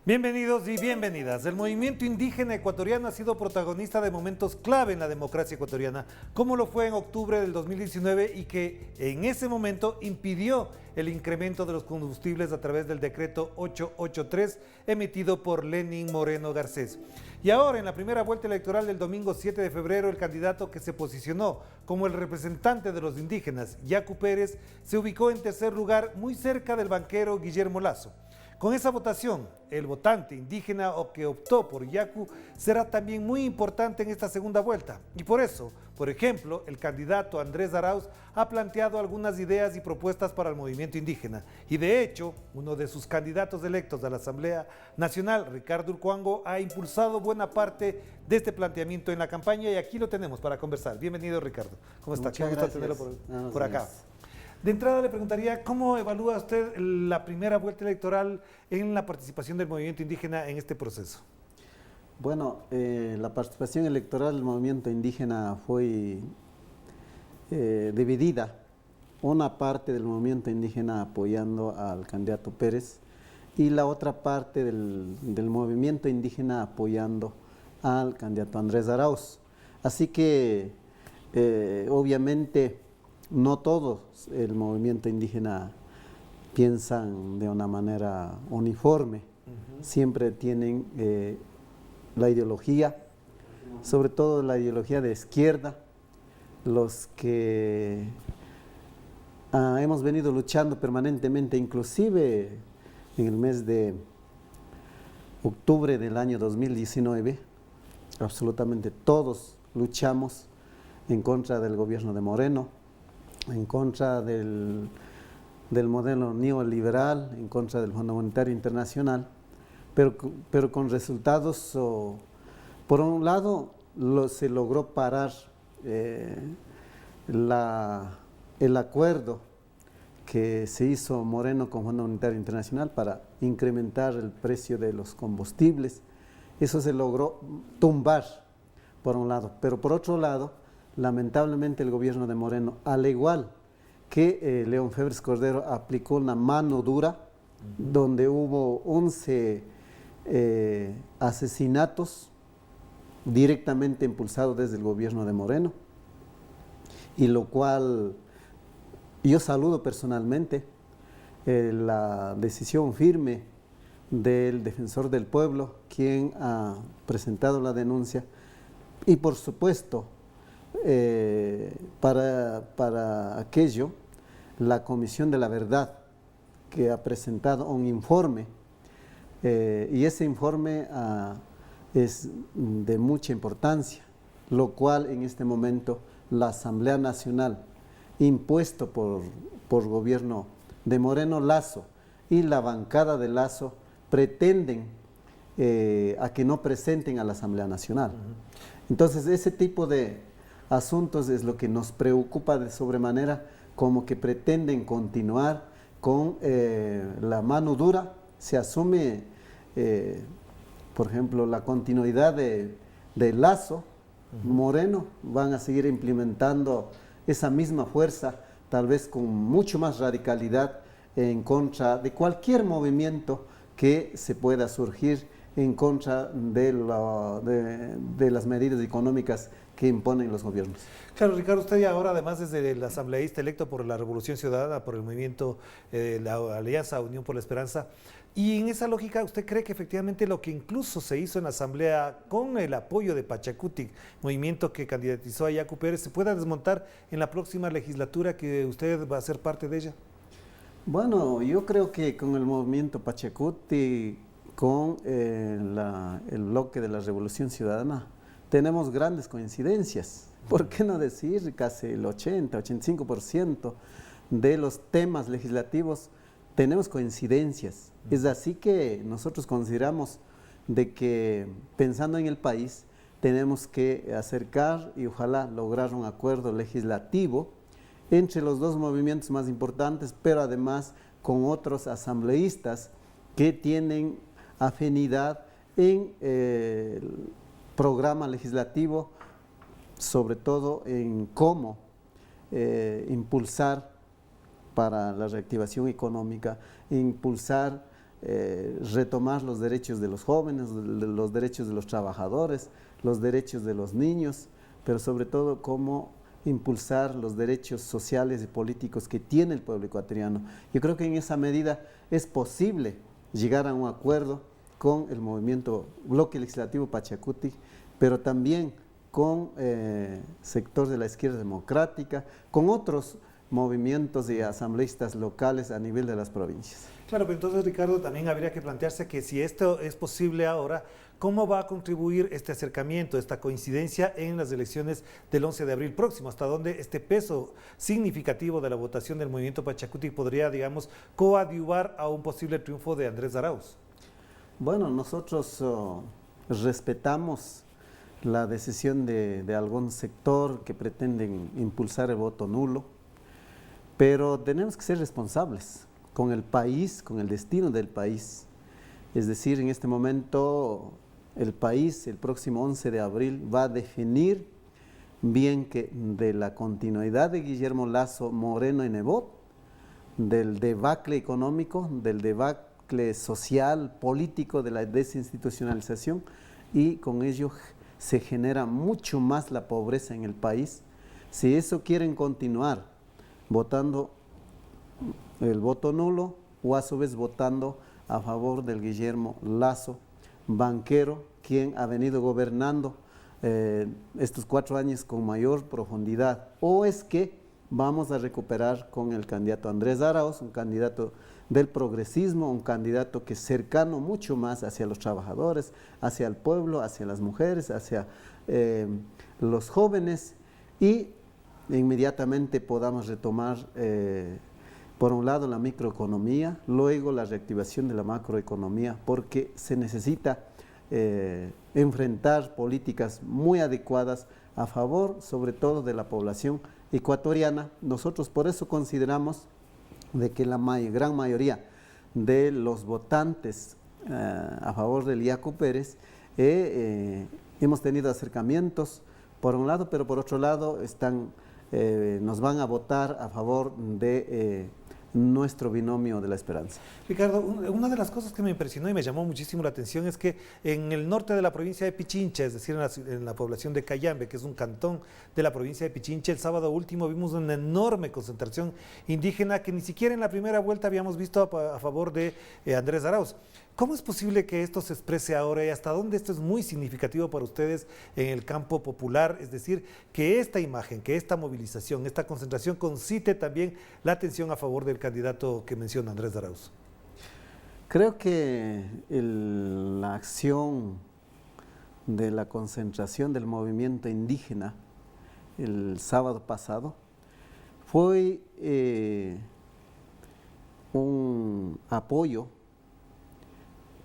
Bienvenidos y bienvenidas. El movimiento indígena ecuatoriano ha sido protagonista de momentos clave en la democracia ecuatoriana, como lo fue en octubre del 2019 y que en ese momento impidió el incremento de los combustibles a través del decreto 883 emitido por Lenín Moreno Garcés. Y ahora, en la primera vuelta electoral del domingo 7 de febrero, el candidato que se posicionó como el representante de los indígenas, Yacu Pérez, se ubicó en tercer lugar, muy cerca del banquero Guillermo Lasso. Con esa votación, el votante indígena que optó por Yacu será también muy importante en esta segunda vuelta. Y por eso, por ejemplo, el candidato Andrés Arauz ha planteado algunas ideas y propuestas para el movimiento indígena. Y de hecho, uno de sus candidatos electos a la Asamblea Nacional, Ricardo Urcuango, ha impulsado buena parte de este planteamiento en la campaña y aquí lo tenemos para conversar. Bienvenido, Ricardo. ¿Cómo está? Muchas gracias. Qué gusto tenerlo por acá. De entrada le preguntaría, ¿cómo evalúa usted la primera vuelta electoral en la participación del movimiento indígena en este proceso? Bueno, la participación electoral del movimiento indígena fue dividida. Una parte del movimiento indígena apoyando al candidato Pérez y la otra parte del movimiento indígena apoyando al candidato Andrés Arauz. Así que, obviamente, no todos el movimiento indígena piensan de una manera uniforme, siempre tienen la ideología, sobre todo la ideología de izquierda, los que hemos venido luchando permanentemente, inclusive en el mes de octubre del año 2019, absolutamente todos luchamos en contra del gobierno de Moreno, en contra del modelo neoliberal, en contra del Fondo Monetario Internacional, pero con resultados. Por un lado, se logró parar el acuerdo que se hizo Moreno con Fondo Monetario Internacional para incrementar el precio de los combustibles. Eso se logró tumbar, por un lado, pero por otro lado, lamentablemente el gobierno de Moreno, al igual que León Febres Cordero, aplicó una mano dura, donde hubo 11 asesinatos directamente impulsados desde el gobierno de Moreno, y lo cual yo saludo personalmente la decisión firme del defensor del pueblo, quien ha presentado la denuncia, y por supuesto, para aquello, la Comisión de la Verdad, que ha presentado un informe, y ese informe es de mucha importancia, lo cual en este momento la Asamblea Nacional, impuesto por gobierno de Moreno Lasso y la bancada de Lasso, pretenden a que no presenten a la Asamblea Nacional. Entonces, ese tipo de asuntos es lo que nos preocupa de sobremanera, como que pretenden continuar con la mano dura. Se asume, por ejemplo, la continuidad de Lasso, Moreno, van a seguir implementando esa misma fuerza, tal vez con mucho más radicalidad, en contra de cualquier movimiento que se pueda surgir en contra de las medidas económicas que imponen los gobiernos. Claro, Ricardo, usted ya ahora además es el asambleísta electo por la Revolución Ciudadana, por el movimiento, la Alianza Unión por la Esperanza, y en esa lógica, ¿usted cree que efectivamente lo que incluso se hizo en la asamblea con el apoyo de Pachacutic, movimiento que candidatizó a Yacu Pérez, se pueda desmontar en la próxima legislatura que usted va a ser parte de ella? Bueno, yo creo que con el movimiento Pachacutic, con el bloque de la Revolución Ciudadana, tenemos grandes coincidencias. ¿Por qué no decir casi el 80-85% de los temas legislativos tenemos coincidencias? Es así que nosotros consideramos de que, pensando en el país, tenemos que acercar y ojalá lograr un acuerdo legislativo entre los dos movimientos más importantes, pero además con otros asambleístas que tienen afinidad en el programa legislativo, sobre todo en cómo impulsar para la reactivación económica, impulsar retomar los derechos de los jóvenes, los derechos de los trabajadores, los derechos de los niños, pero sobre todo cómo impulsar los derechos sociales y políticos que tiene el pueblo ecuatoriano. Yo creo que en esa medida es posible llegar a un acuerdo con el movimiento Bloque Legislativo Pachacuti, pero también con sector de la izquierda democrática, con otros movimientos y asambleístas locales a nivel de las provincias. Claro, pero entonces, Ricardo, también habría que plantearse que si esto es posible ahora, ¿cómo va a contribuir este acercamiento, esta coincidencia en las elecciones del 11 de abril próximo? ¿Hasta dónde este peso significativo de la votación del movimiento Pachacuti podría, digamos, coadyuvar a un posible triunfo de Andrés Arauz? Bueno, nosotros respetamos la decisión de algún sector que pretenden impulsar el voto nulo, pero tenemos que ser responsables con el país, con el destino del país. Es decir, en este momento el país, el próximo 11 de abril, va a definir bien que de la continuidad de Guillermo Lasso, Moreno y Nebot, del debacle económico, del debacle social, político, de la desinstitucionalización, y con ello se genera mucho más la pobreza en el país. Si eso quieren continuar votando el voto nulo o a su vez votando a favor del Guillermo Lasso, banquero, quien ha venido gobernando estos 4 años con mayor profundidad, o es que vamos a recuperar con el candidato Andrés Arauz, un candidato del progresismo, un candidato que es cercano mucho más hacia los trabajadores, hacia el pueblo, hacia las mujeres, hacia los jóvenes, y inmediatamente podamos retomar por un lado la microeconomía, luego la reactivación de la macroeconomía, porque se necesita enfrentar políticas muy adecuadas a favor sobre todo de la población ecuatoriana. Nosotros por eso consideramos de que la gran mayoría de los votantes a favor de Liaco Pérez hemos tenido acercamientos por un lado, pero por otro lado nos van a votar a favor de nuestro binomio de la esperanza. Ricardo, una de las cosas que me impresionó y me llamó muchísimo la atención es que en el norte de la provincia de Pichincha, es decir, en la población de Cayambe, que es un cantón de la provincia de Pichincha, el sábado último vimos una enorme concentración indígena que ni siquiera en la primera vuelta habíamos visto a favor de Andrés Arauz. ¿Cómo es posible que esto se exprese ahora y hasta dónde esto es muy significativo para ustedes en el campo popular? Es decir, que esta imagen, que esta movilización, esta concentración concite también la atención a favor del candidato que menciona Andrés Arauz. Creo que la acción de la concentración del movimiento indígena el sábado pasado fue un apoyo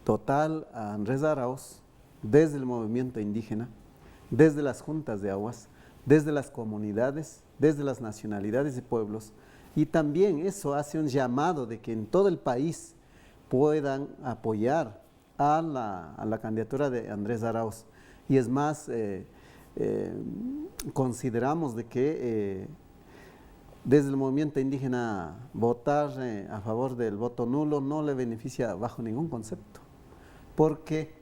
total a Andrés Arauz desde el movimiento indígena, desde las juntas de aguas, desde las comunidades, desde las nacionalidades y pueblos, y también eso hace un llamado de que en todo el país puedan apoyar a la candidatura de Andrés Arauz. Y es más, consideramos de que desde el movimiento indígena votar a favor del voto nulo no le beneficia bajo ningún concepto, porque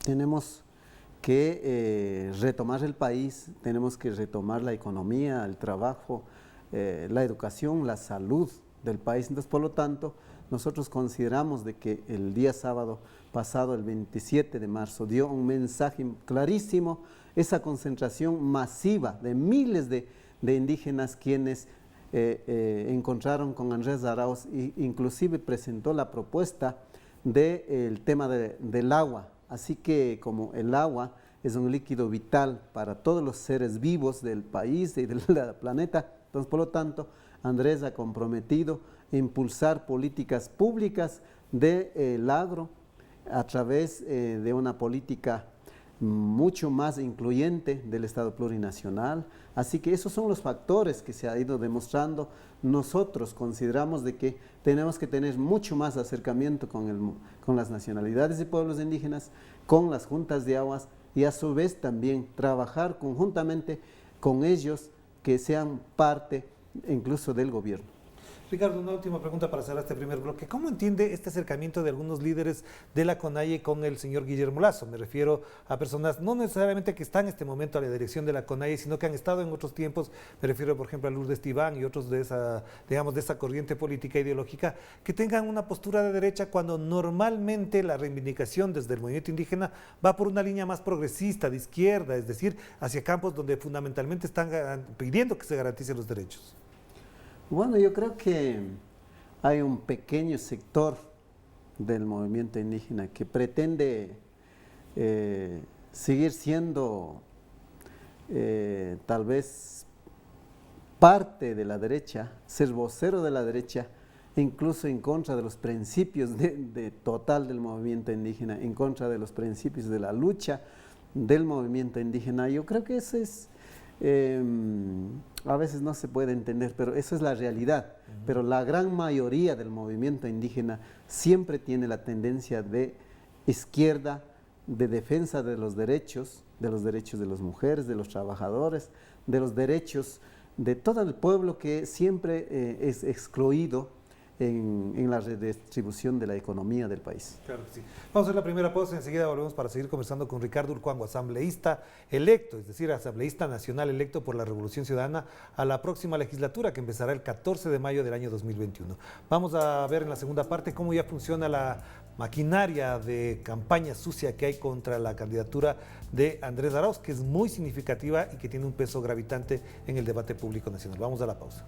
tenemos que retomar el país, tenemos que retomar la economía, el trabajo, la educación, la salud del país. Entonces, por lo tanto, nosotros consideramos de que el día sábado pasado, el 27 de marzo, dio un mensaje clarísimo, esa concentración masiva de miles de indígenas quienes encontraron con Andrés Arauz e inclusive presentó la propuesta del tema del agua. Así que como el agua es un líquido vital para todos los seres vivos del país y del planeta, entonces por lo tanto Andrés ha comprometido impulsar políticas públicas del agro a través de una política mucho más incluyente del Estado plurinacional. Así que esos son los factores que se ha ido demostrando. Nosotros consideramos de que tenemos que tener mucho más acercamiento con las nacionalidades y pueblos indígenas, con las juntas de aguas, y a su vez también trabajar conjuntamente con ellos que sean parte incluso del gobierno. Ricardo, una última pregunta para cerrar este primer bloque. ¿Cómo entiende este acercamiento de algunos líderes de la CONAIE con el señor Guillermo Lasso? Me refiero a personas no necesariamente que están en este momento a la dirección de la CONAIE, sino que han estado en otros tiempos. Me refiero, por ejemplo, a Lourdes Tibán y otros de esa, digamos, de esa corriente política ideológica, que tengan una postura de derecha cuando normalmente la reivindicación desde el movimiento indígena va por una línea más progresista, de izquierda, es decir, hacia campos donde fundamentalmente están pidiendo que se garanticen los derechos. Bueno, yo creo que hay un pequeño sector del movimiento indígena que pretende seguir siendo tal vez parte de la derecha, ser vocero de la derecha, incluso en contra de los principios de total del movimiento indígena, en contra de los principios de la lucha del movimiento indígena. Yo creo que eso es... a veces no se puede entender, pero eso es la realidad. Pero la gran mayoría del movimiento indígena siempre tiene la tendencia de izquierda, de defensa de los derechos de las mujeres, de los trabajadores, de los derechos de todo el pueblo que siempre es excluido en la redistribución de la economía del país. Claro que sí. Vamos a hacer la primera pausa y enseguida volvemos para seguir conversando con Ricardo Urcuango, asambleísta electo, es decir, asambleísta nacional electo por la Revolución Ciudadana a la próxima legislatura que empezará el 14 de mayo del año 2021. Vamos a ver en la segunda parte cómo ya funciona la maquinaria de campaña sucia que hay contra la candidatura de Andrés Arauz, que es muy significativa y que tiene un peso gravitante en el debate público nacional. Vamos a la pausa.